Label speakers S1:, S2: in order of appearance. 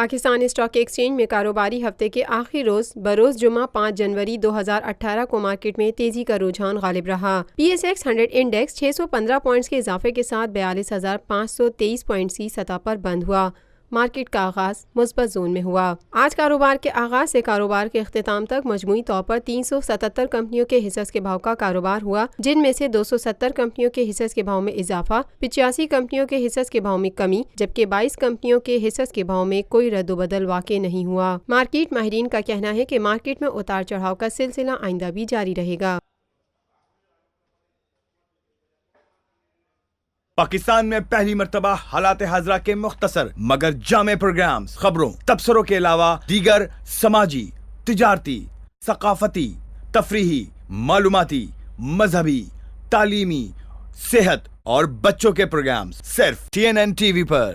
S1: Pakistan stock exchange میں کاروباری ہفتے کے آخری روز بروز جمعہ 5 جنوری 2018 کو مارکیٹ میں تیزی کا رجحان غالب رہا۔ P S x 100 index 615 points کے اضافے کے ساتھ 42,523 پوائنٹس کی سطح پر بند ہوا۔ مارکیٹ کا آغاز مثبت زون میں ہوا۔ آج کاروبار کے آغاز سے کاروبار کے اختتام تک مجموعی طور پر 377 کمپنیوں کے حصص کے بھاؤ کا کاروبار ہوا، جن میں سے 270 کمپنیوں کے حصص کے بھاؤ میں اضافہ، 85 کمپنیوں کے حصص کے بھاؤ میں کمی، جبکہ 22 کمپنیوں کے حصص کے بھاؤ میں کوئی رد و بدل واقع نہیں ہوا۔ مارکیٹ ماہرین کا کہنا ہے کہ مارکیٹ میں اتار چڑھاؤ کا سلسلہ آئندہ بھی جاری رہے گا۔
S2: پاکستان میں پہلی مرتبہ حالات حاضرہ کے مختصر مگر جامع پروگرامز، خبروں، تبصروں کے علاوہ دیگر سماجی، تجارتی، ثقافتی، تفریحی، معلوماتی، مذہبی، تعلیمی، صحت اور بچوں کے پروگرامز صرف TNN TV پر۔